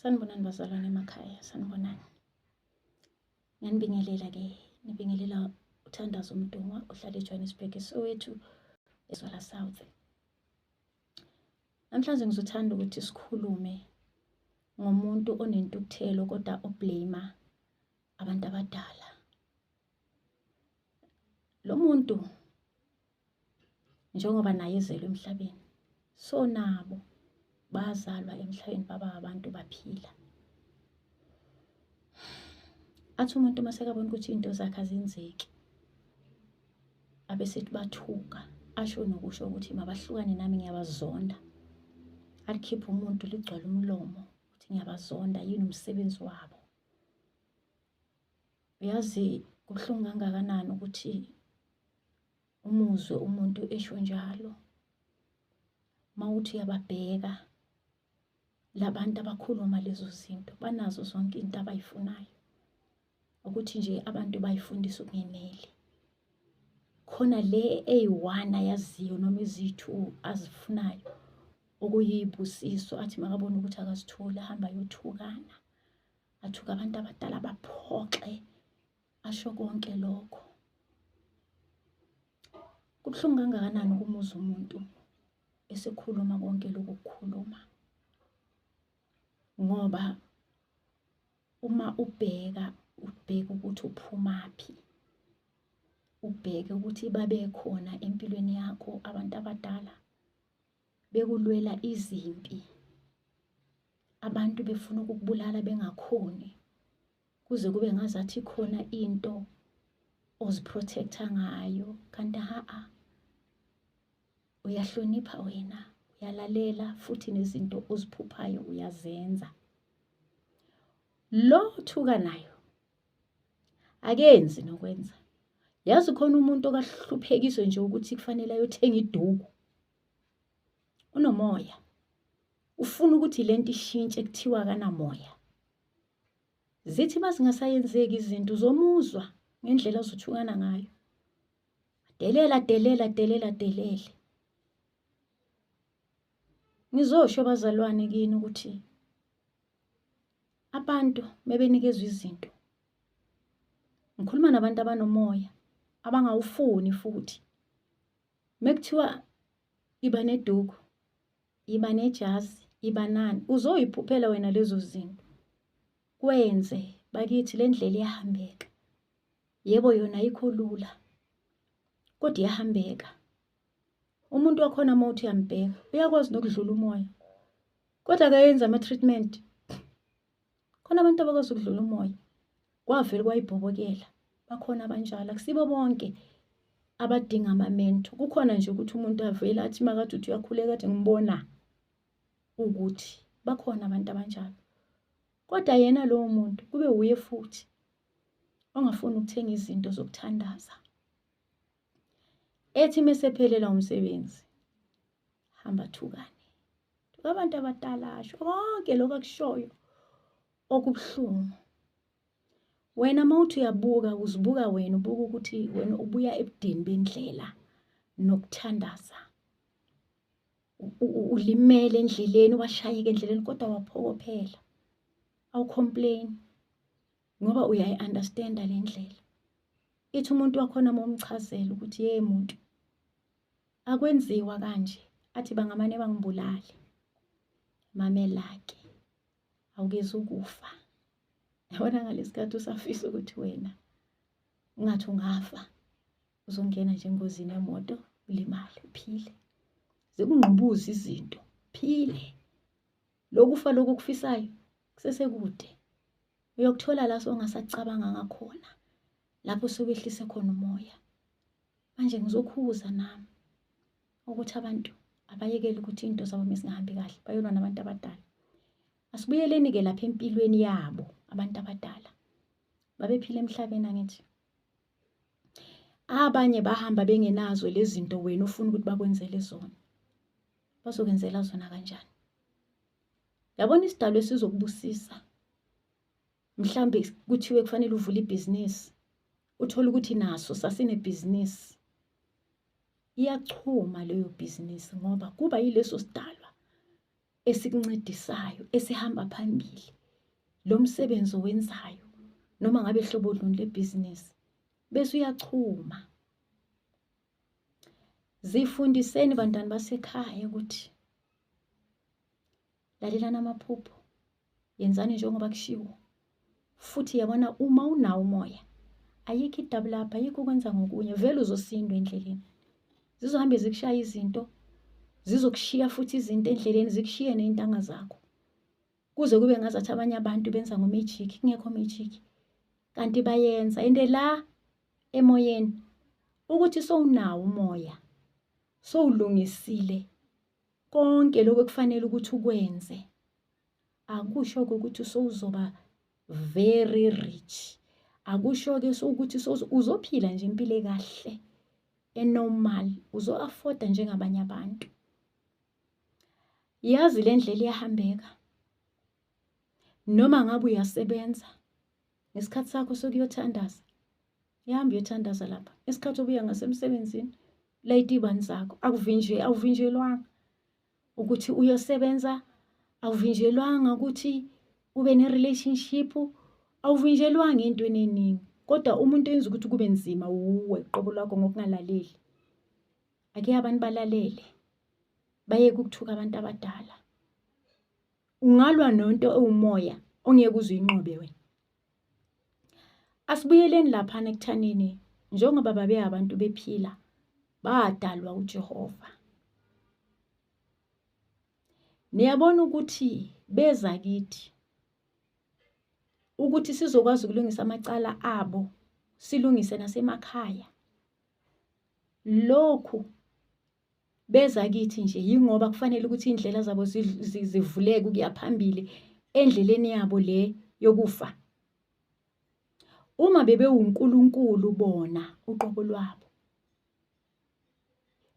Sanibonani bazalwane emakhaya, sanibonani. Ngiyanibingelela nibingelela uThandazo Mdungwa ohlala eJohannesburg eSoweto eZwala South. Namhlanje ngizothanda ukuthi sikhulume ngomuntu onentukuthelo kodwa oblame abantu abadala. Lo muntu njengoba naye ezelwe emhlabeni, so nabo bazalwa emhlabeni baba abantu baphila. Athi umuntu masekabona ukuthi into zakhe azenzeki, abesethi bathuka, asho nokusho ukuthi mabahlukane nami ngiyabazonda. Alikhipha umuntu ligcwala umlomo ukuthi ngiyabazonda, yini umsebenzi wabo. Uyazi kubuhlungu kangakanani ukuthi umuzwe umuntu esho njalo. Mawuthi uyababheka labantu abakhuluma lezo zinto, banazo zonke into abayifunayo, ukuthi nje abantu bayifundisa ukungeneli. Khona le eyiwana yaziyo noma izithu azifunayo okuyibusiso, athi makabona ukuthi akazitholi ahamba ayothukana, athuka abantu abadala baphoxe, asho konke lokho. Kubuhlungu kangakanani ukumuza umuntu esekhuluma konke lokhu kukhuluma, ngoba uma ubheka ukuthi uphumaphi, ubheke ukuthi babe khona empilweni yakho abantu abadala bekulwela izimpi, abantu befuna ukukubulala bengakhoni, kuze kube ngazathi khona into oziprotecta ngayo, kanti uyahlonipha wena, uyalalela futhi nezinto oziphuphayo uyazenza. Lo thuka nayo akenzi nokwenza. Yazi khona umuntu okahluphekiswe nje ukuthi kufanele ayothenga iduku, unomoya, ufuna ukuthi lento ishintshe, kuthiwa kanamoya. Zithi mazingasayenzeki izinto uzomuzwa ngendlela azothukana ngayo, delele. Ngizosho bazalwane kini ukuthi abantu mebenikezwe izinto, ngikhuluma nabantu abanomoya abangawufuni futhi. Mekuthiwa iba neduku, iba nejazi, iba nani, uzoyiphuphela wena lezo zinto. Kwenze bakithi le ndlela iyahambeka. Yebo yona ayikho lula, kodwa iyahambeka. Umuntu wakhona mawuthi uyambheka, uyakwazi nokudlula umoya, kodwa akayenza ama-treatment. Khona abantu abakwazi ukudlula umoya, kwavele kwayibhobokela. Bakhona abanjalo, akusibo bonke abadinga amamento. Kukhona nje ukuthi umuntu avele athi makathi uthi uyakhuleka athi ngibona ukuthi bakhona abantu abanjalo. Kodwa yena lowo muntu kube uye futhi ongafuni ukuthenga izinto zokuthandaza. Ethi mesephelela umsebenzi, hamba thukane. Thuka abantu abadala, asho konke lokho akushoyo okubuhlungu. Wena mawuthi uyabuka, uzibuka wena, ubuka ukuthi wena ubuya ebudeni bendlela nokuthandaza. Ulimele endleleni, washayeka endleleni, kodwa waphokophela. Awucomplain ngoba uyayi-understanda le ndlela. Ithi umuntu wakhona momchazela ukuthi ye muntu akwenziwa kanje, athi bangamane bangibulale, mamelake, awukezi ukufa. Yabona ngalesikhathi usafisa ukuthi wena ungathi ungafa, uzongena nje engozini yemoto, ulimale, uphile. Zikungqubuza izinto, phile. Lokufa lokhu kufisayo kusesekude. Uyokuthola la songasacabanga ngakhona, lapho sobehlise khona umoya. Manje ngizokhuza nami ukuthi abantu abayekele ukuthi into zabo mesingahambi kahle bayolwa nabantu abadala. Asibuyeleni ke lapha empilweni yabo abantu abadala. Babephila emhlabeni angithi. Abanye bahamba bengenazo lezi zinto wena ufuna ukuthi bakwenzele zona. Bazokwenzela zona kanjani? Yabona isidalwa esizokubusisa. Mhlambe kuthiwe kufanele uvule ibhizinisi, uthola ukuthi naso sasine business. Iyachuma leyo business ngoba kuba yileso sidalwa esikuncedisayo, esihamba phambili lo msebenzi owenzayo noma ngabe hlobo luni lebhizinisi bese uyachuma. Zifundiseni bantwana basekhaya ukuthi lalelani amaphupho, yenzani njengoba kushiwo. Futhi yabona uma unawo umoya, ayikho idouble up, ayikho ukwenza ngokunye, vele uzosindwa endleleni. Zizohambe zikushaya izinto, zizokushiya futhi izinto endleleni, zikushiye nezintanga zakho. Kuze kube ngazathi abanye abantu benza ngomagic, kungekho magic. Kanti bayenza ende la emoyeni ukuthi sowunawo umoya, sowulungisile konke lokho kufanele ukuthi ukwenze. Akusho ukuthi sowuzoba very rich. Akusho ke ukuthi uzophila nje impilo kahle enormal, uzo-afforda njengabanye abantu. Yazi le ndlela iyahambeka. Noma ngabe uyasebenza ngesikhathi sakho sokuyothandaza, yahamba uyothandaza lapha. Isikhathi obuya ngasemsebenzini, layita ibani zakho. Awuvinjelwanga ukuthi uyosebenza, awuvinjelwanga ukuthi ube ne-relationship, awuvinjelwanga entweni eningi. Kodwa umuntu enza ukuthi kube nzima uwe qobo lwakho ngokungalaleli. Ake abantu balalele, bayeke ukuthuka abantu abadala. Ungalwa nonto ewumoya ongeke uzuyinqobe wena. Asibuyeleni lapha ekuthanini njengoba babe abantu bephila badalwa uJehova. Niyabona ukuthi beza kithi ukuthi sizokwazi ukulungisa amacala abo, silungise nasemakhaya. Lokhu beza kithi nje yingoba kufanele ukuthi indlela zabo zivuleke ukuya phambili endleleni yabo le yokufa. Uma bebe uNkulunkulu bona uqobo lwabo,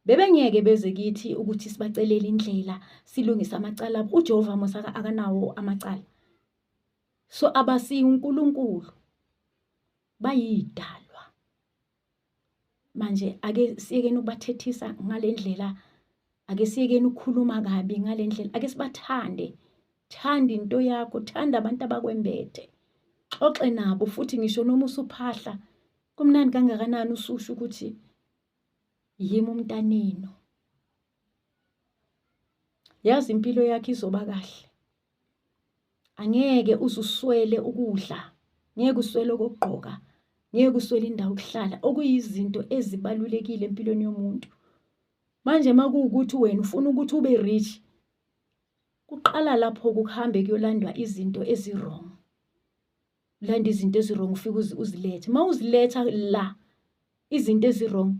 bebengeke beze kithi ukuthi sibacelele indlela, silungise amacala abo. uJehova mosaka akanawo amacala. So abasi uNkulunkulu, bayidalwa. Manje ake siyekeni ukubathethisa ngale ndlela, ake siyekeni ukukhuluma kabi ngale ndlela, ake sibathande. Thanda into yakho, thanda abantu abakwembethe. Xoxe nabo futhi ngisho noma usuphahla, kumnandi kangakanani ususho ukuthi yimi umntaneno. Yazi impilo yakho izoba kahle. Angeke uzuswele ukudla, ngeke uswele ukugqoka, ngeke uswele indawo yokuhlala, okuyizinto ezibalulekile empilweni yomuntu. Manje makuwukuthi wena ufuna ukuthi ube rich, kuqala lapho kuhambe kuyolandwa izinto ezi-wrong. Landa izinto ezi-wrong ufike uzilethe. Mawuziletha la izinto ezi-wrong,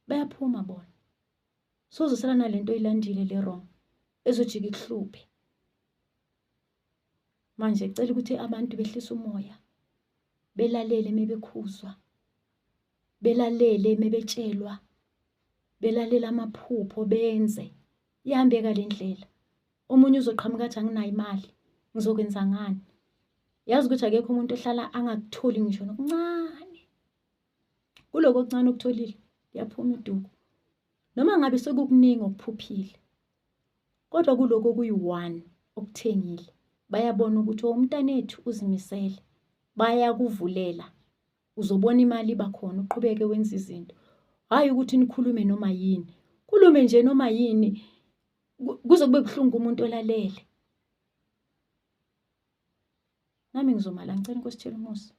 bayaphuma bona. Sozosala nalento oyilandile le wrong ezojika ikuhluphe. Manje cela ukuthi abantu behlise umoya, belalele mebekhuzwa, belalele mebetshelwa, belalele amaphupho benze. Ihambeka le ndlela. Omunye uzoqhamuka athi anginayo imali, ngizokwenza ngani? Yazi ukuthi akekho umuntu ohlala angakutholi ngisho nokuncane. Kuloko okuncane okutholile yaphuma iduku. Noma ngabe sekukuningi okuphuphile, kodwa kuloko kuyi-1 okuthengile, bayabona ukuthi umntanethu uzimisele, bayakuvulela. Uzobona imali bakhona, uqhubeke wenza izinto. Hayi ukuthi nikhulume noma yini. Khulume nje noma yini, kuze kube buhlungu umuntu olalele. Nami ngizomala ngicela iNkosi ithele umusa.